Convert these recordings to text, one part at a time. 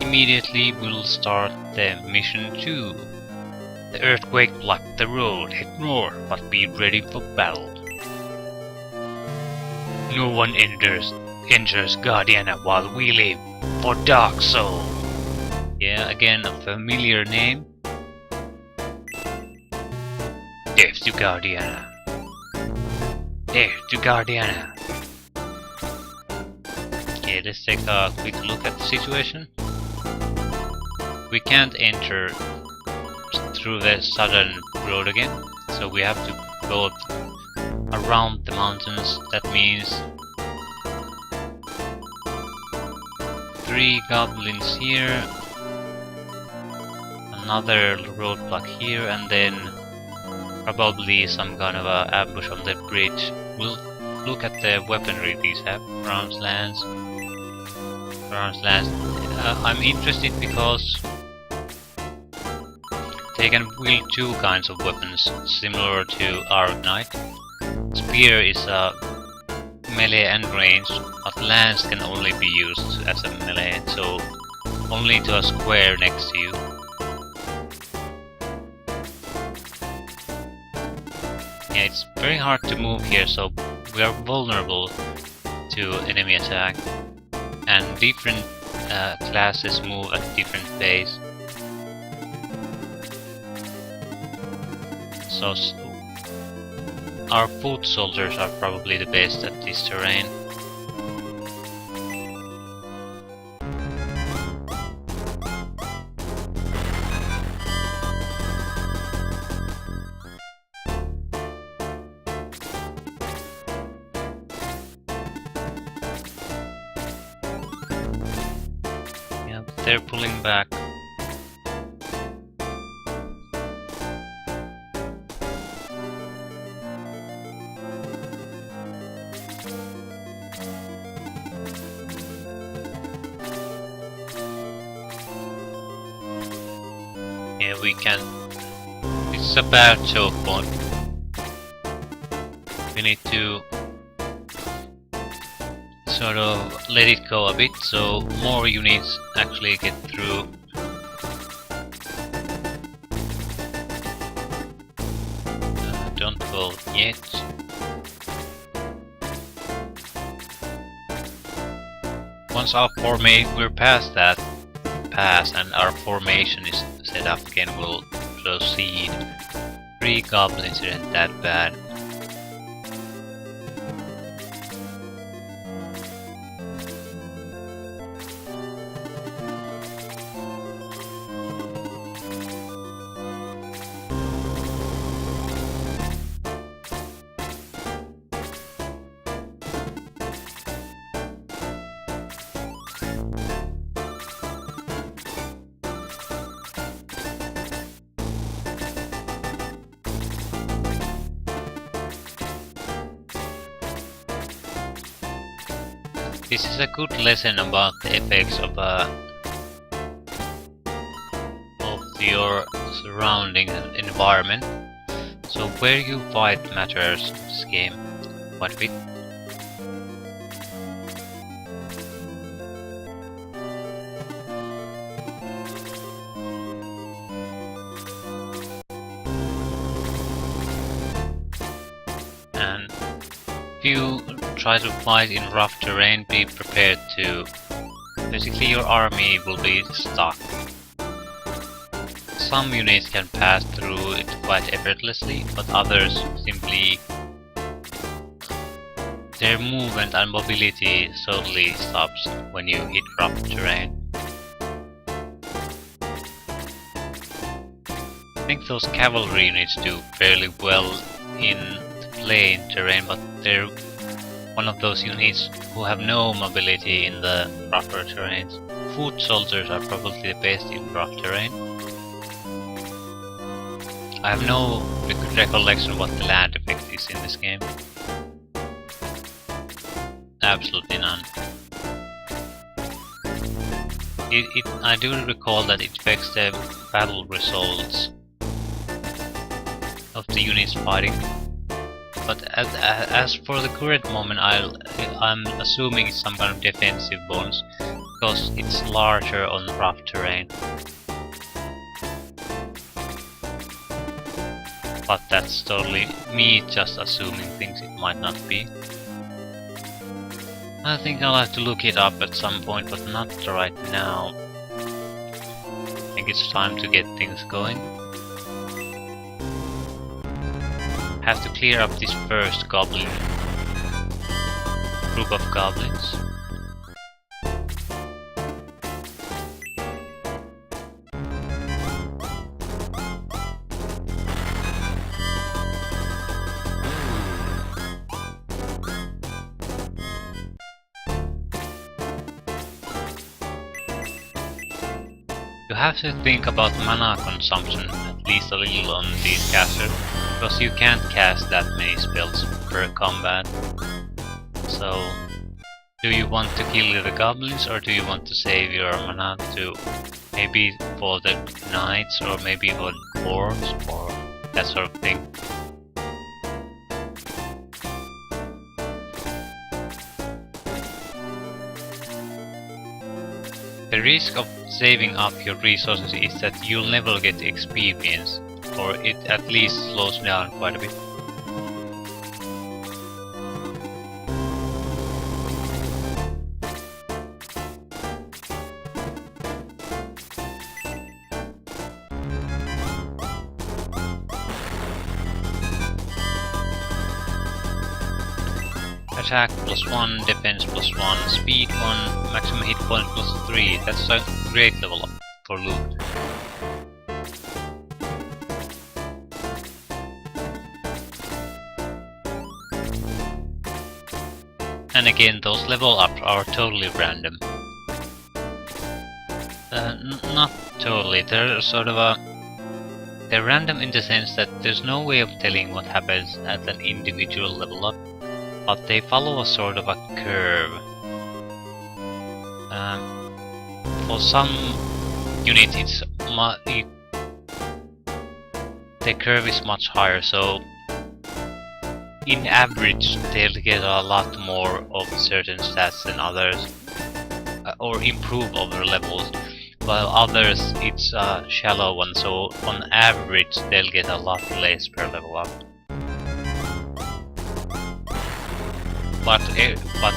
immediately we'll start the mission 2. The earthquake blocked the road, head north, but be ready for battle. No one enters Guardiana while we live, for Dark Soul. Yeah, again a familiar name. Death to Guardiana. Death to Guardiana. Okay, let's take a quick look at the situation. We can't enter through the southern road again, so we have to go around the mountains. That means 3 goblins here, another roadblock here, and then probably some kind of a ambush on the bridge. We'll look at the weaponry these have. Bronze lance. I'm interested because they can wield 2 kinds of weapons, similar to our knight. Spear is a melee and range, but lance can only be used as a melee, so only to a square next to you. Yeah, it's very hard to move here, so we are vulnerable to enemy attack, and different classes move at different pace. So our foot soldiers are probably the best at this terrain. Yeah, they're pulling back. Yeah, we can. It's a bad choke point. We need to sort of let it go a bit so more units actually get through. Don't go yet. Once we're past that pass and our formation is set up again, we'll proceed. 3 goblins isn't that bad. This is a good lesson about the effects of your surrounding environment. So where you fight matters in this game quite a bit. And if you try to fight in rough terrain, be prepared to... basically your army will be stuck. Some units can pass through it quite effortlessly, but others simply... their movement and mobility totally stops when you hit rough terrain. I think those cavalry units do fairly well in plain terrain, but they're one of those units who have no mobility in the rougher terrains. Foot soldiers are probably the best in rough terrain. I have no recollection of what the land effect is in this game. Absolutely none. I do recall that it affects the battle results of the units fighting. But as for the current moment, I'm assuming it's some kind of defensive bonus. because it's larger on rough terrain. But that's totally me just assuming things it might not be. I think I'll have to look it up at some point, but not right now. I think it's time to get things going. Have to clear up this first goblin group of goblins. You have to think about mana consumption at least a little on these casters, because you can't cast that many spells per combat. So, do you want to kill the goblins or do you want to save your mana to maybe for the knights or maybe for dwarves or that sort of thing? The risk of saving up your resources is that you'll never get experience, or it at least slows down quite a bit. Attack +1, defense +1, speed 1, maximum hit point +3. That's a great level up for loot. And again, those level ups are totally random. Not totally, they're sort of they're random in the sense that there's no way of telling what happens at an individual level up. But they follow a sort of a curve. For some units, the curve is much higher, so in average they'll get a lot more of certain stats than others, or improve over levels, while others it's a shallow one, so on average they'll get a lot less per level up. But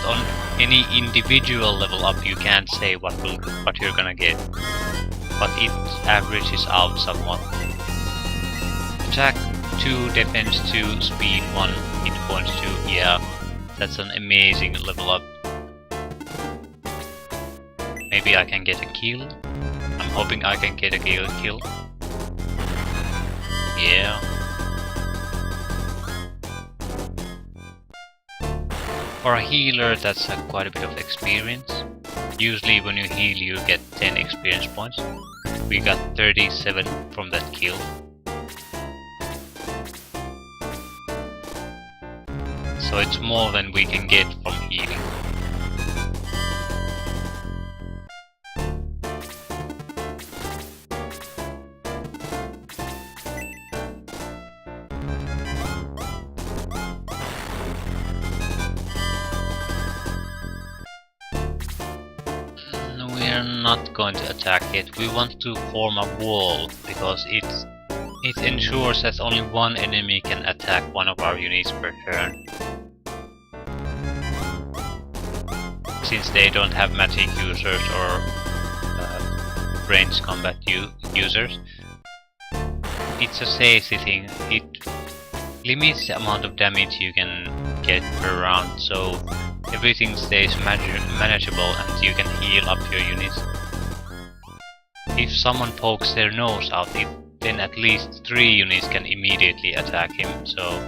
on any individual level up you can't say what you're gonna get, but it averages out somewhat. Attack 2, defense 2, speed 1, hit points 2, yeah, that's an amazing level up. Maybe I can get a kill? I'm hoping I can get a kill. Yeah. For a healer, that's quite a bit of experience. Usually when you heal you get 10 experience points. We got 37 from that kill. So it's more than we can get from healing. Not going to attack it. We want to form a wall because it ensures that only one enemy can attack one of our units per turn. Since they don't have magic users or ranged combat users, it's a safety thing. It limits the amount of damage you can get per round, so everything stays manageable and you can heal up your units. If someone pokes their nose out, then at least 3 units can immediately attack him, so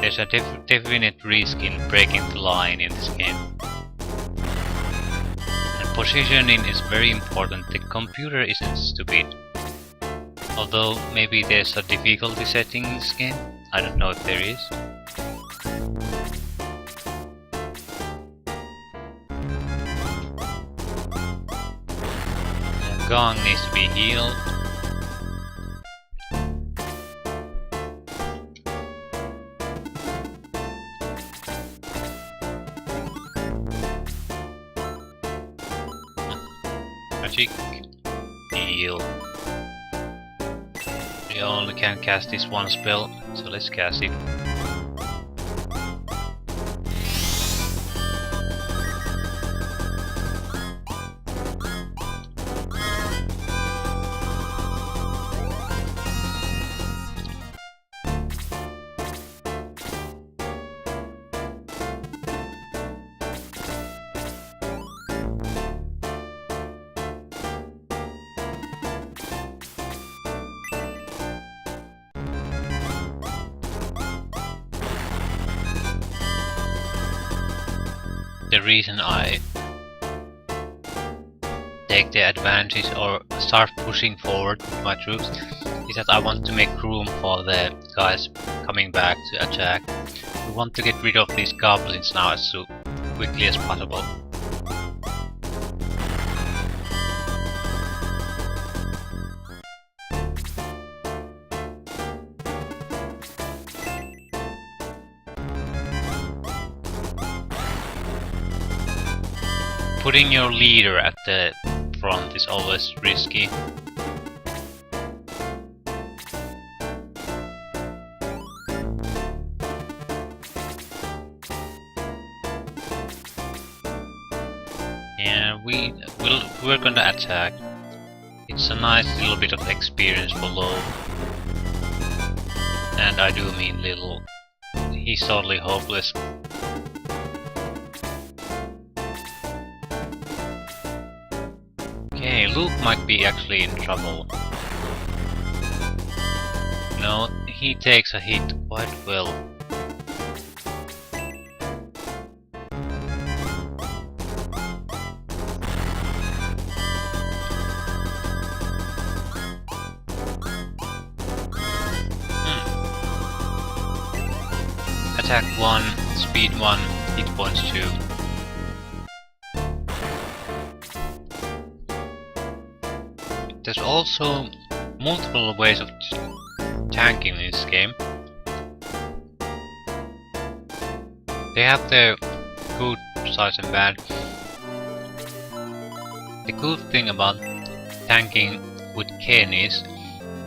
there's a definite risk in breaking the line in this game. And positioning is very important. The computer isn't stupid. Although maybe there's a difficulty setting in this game, I don't know if there is. Gong needs to be healed. Magic. Heal. We only can cast this one spell, so let's cast it. The reason I take the advantage or start pushing forward with my troops is that I want to make room for the guys coming back to attack. We want to get rid of these goblins now as quickly as possible. Putting your leader at the front is always risky. Yeah, we're gonna attack. It's a nice little bit of experience below. And I do mean little. He's totally hopeless. Okay, Luke might be actually in trouble. No, he takes a hit quite well. Attack 1, speed 1, hit points 2. There's also multiple ways of tanking in this game. They have their good sides and bad. The good thing about tanking with Ken is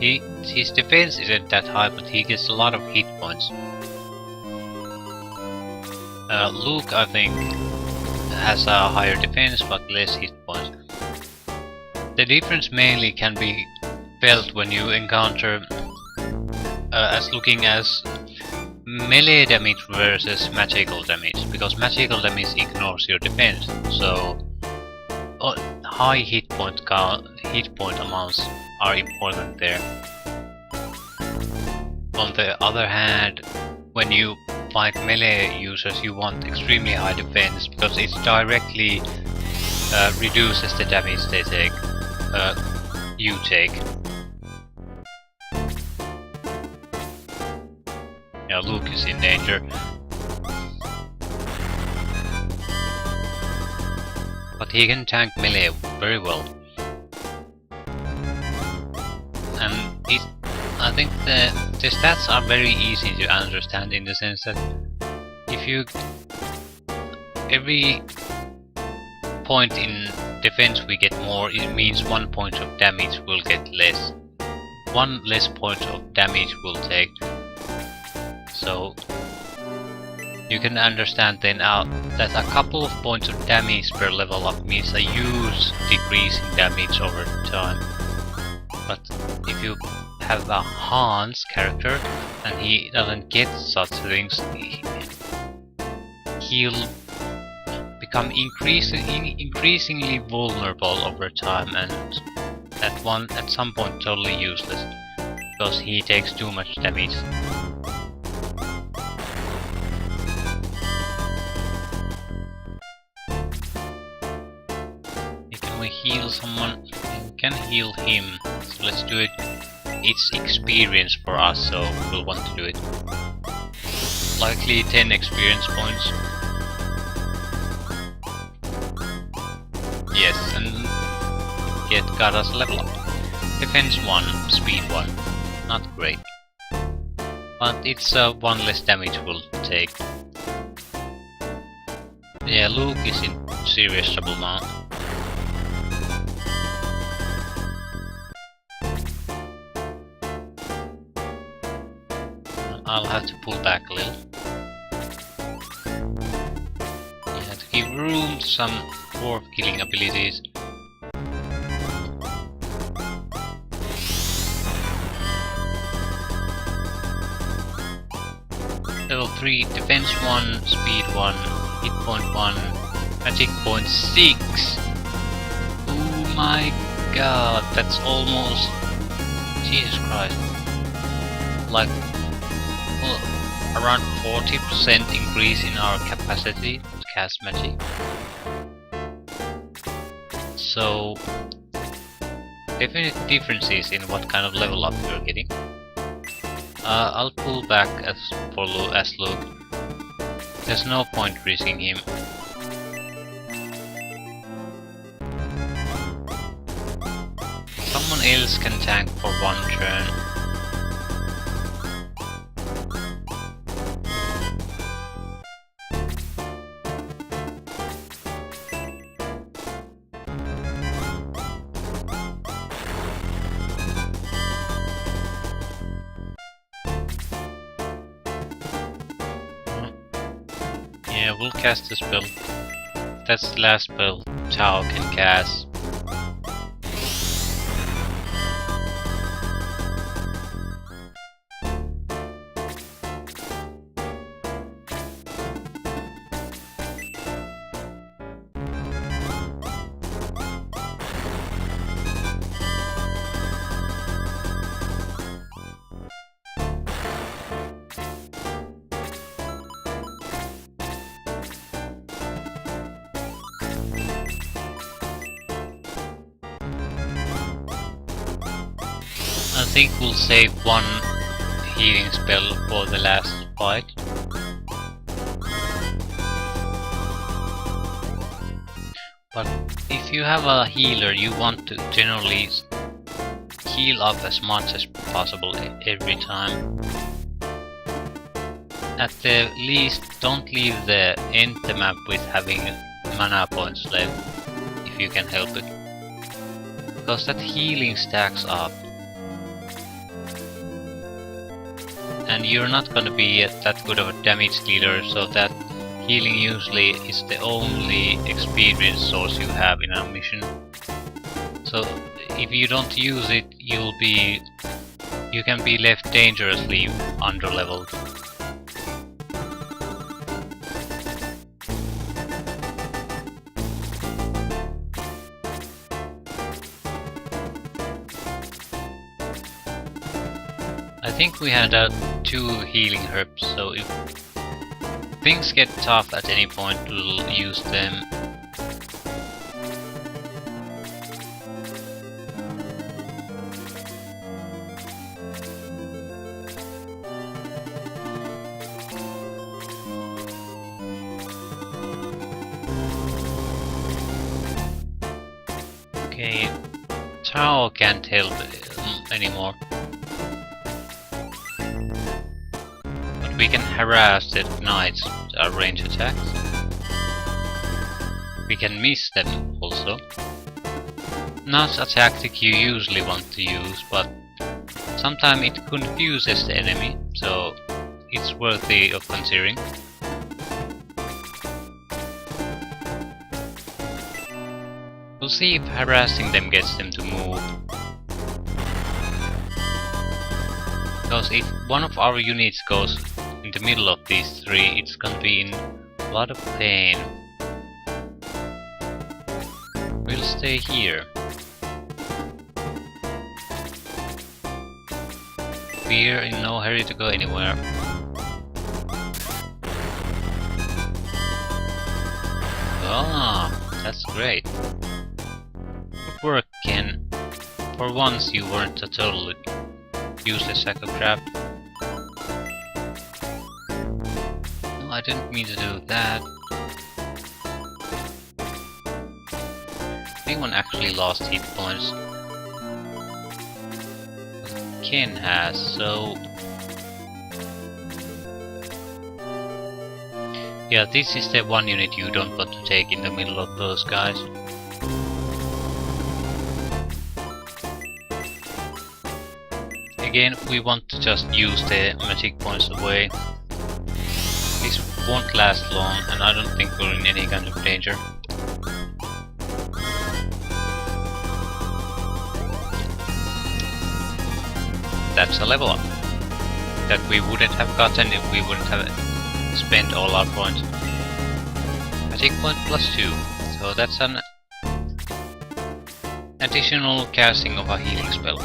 his defense isn't that high, but he gets a lot of hit points. Luke, I think, has a higher defense but less hit points. The difference mainly can be felt when you encounter as looking as melee damage versus magical damage, because magical damage ignores your defense, so high hit point amounts are important there. On the other hand, when you fight melee users, you want extremely high defense because it directly reduces the damage they take. You take. Yeah, Luke is in danger. But he can tank melee very well. And I think the stats are very easy to understand in the sense that if you every point in defense we get more, it means 1 point of damage will get less. 1 less point of damage will take. So you can understand then that a couple of points of damage per level up means a huge decrease in damage over time. But if you have a Hans character and he doesn't get such things, he'll become increasingly vulnerable over time, and at some point totally useless because he takes too much damage. Can we heal someone? We can heal him, so let's do it. It's experience for us, so we'll want to do it. Likely 10 experience points. Yes, and got us level up. Defense 1, speed 1. Not great. But it's 1 less damage we'll take. Yeah, Luke is in serious trouble now. I'll have to pull back a little. You have to give room to some dwarf killing abilities. Level 3, defense 1, speed 1, hit point 1, magic point 6. Oh my god, that's almost... Jesus Christ. Like, well, around 40% increase in our capacity to cast magic. So, definite differences in what kind of level up you're getting. I'll pull back as Luke. There's no point risking him. Someone else can tank for one turn. Yeah, we'll cast the spell. That's the last spell Tao can cast. I think we'll save one healing spell for the last fight. But if you have a healer, you want to generally heal up as much as possible every time. At the least, don't leave the end the map with having mana points left, if you can help it. Because that healing stacks up. And you're not gonna be that good of a damage dealer, so that healing usually is the only experience source you have in a mission. So if you don't use it, you can be left dangerously underleveled. I think we had 2 healing herbs, so if things get tough at any point, we'll use them. Okay, Tao can't help anymore. We can harass the knights with our range attacks. We can miss them also. Not a tactic you usually want to use, but sometimes it confuses the enemy, so it's worthy of considering. We'll see if harassing them gets them to move. Because if one of our units goes in the middle of these 3, it's gonna be in a lot of pain. We'll stay here. We're in no hurry to go anywhere. Ah, that's great. Good work, Ken. For once you weren't a total useless sack of crap. I didn't mean to do that. Anyone actually lost hit points? Ken has, so... Yeah, this is the one unit you don't want to take in the middle of those guys. Again, we want to just use the magic points away. This won't last long, and I don't think we're in any kind of danger. That's a level up that we wouldn't have gotten if we wouldn't have spent all our points. Magic point +2, so that's an additional casting of a healing spell.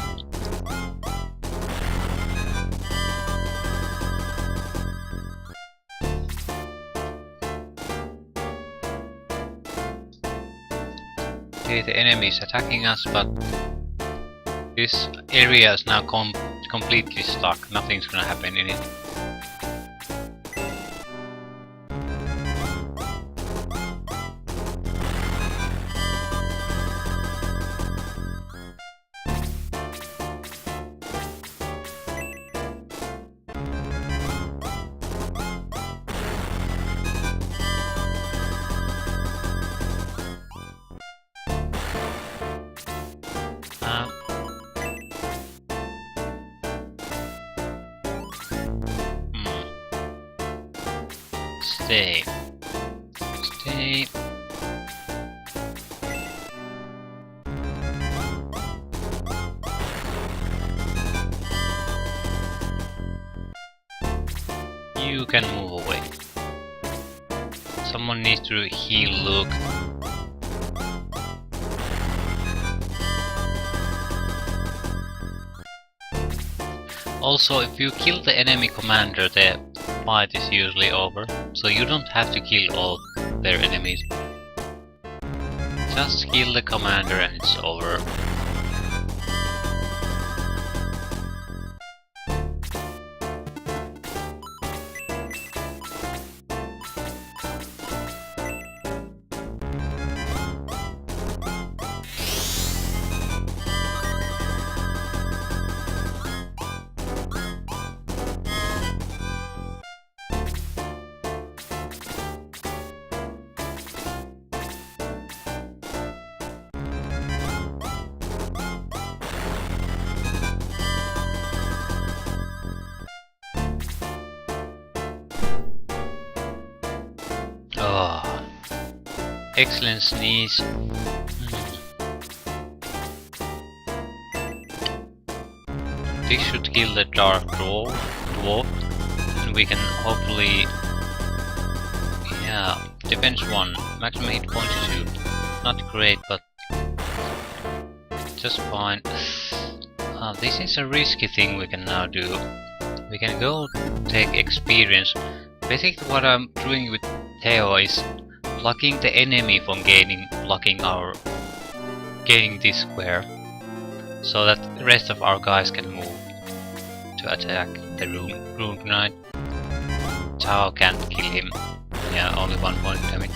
Okay, the enemy is attacking us, but this area is now completely stuck. Nothing's gonna happen in it. Stay. Stay. You can move away. Someone needs to heal Luke. Also, if you kill the enemy commander, the fight is usually over, so you don't have to kill all their enemies. Just kill the commander and it's over. Oh, excellent sneeze. This should kill the dark dwarf, and we can hopefully, yeah, defense 1, maximum hit point 2. Not great, but just fine. This is a risky thing we can now do. We can go take experience. Basically what I'm doing with Theo is blocking the enemy from gaining this square, so that the rest of our guys can move to attack the Rune Knight. Tao can't kill him. Yeah, only 1 point damage.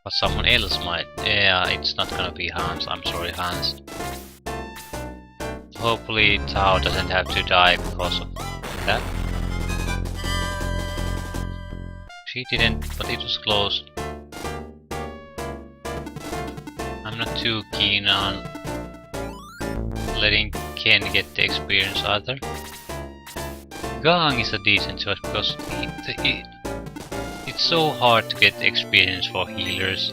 But someone else might. Yeah, it's not gonna be Hans. I'm sorry, Hans. Hopefully Tao doesn't have to die because of that. She didn't, but it was close. I'm not too keen on letting Ken get the experience either. Gang is a decent choice because it's so hard to get the experience for healers.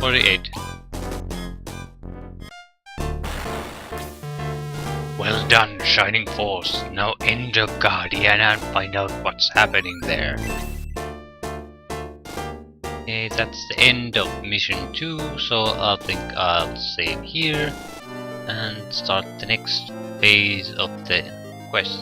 $48. Well done, Shining Force. Now enter Guardiana and find out what's happening there. Okay, that's the end of mission 2, so I think I'll save here and start the next phase of the quest.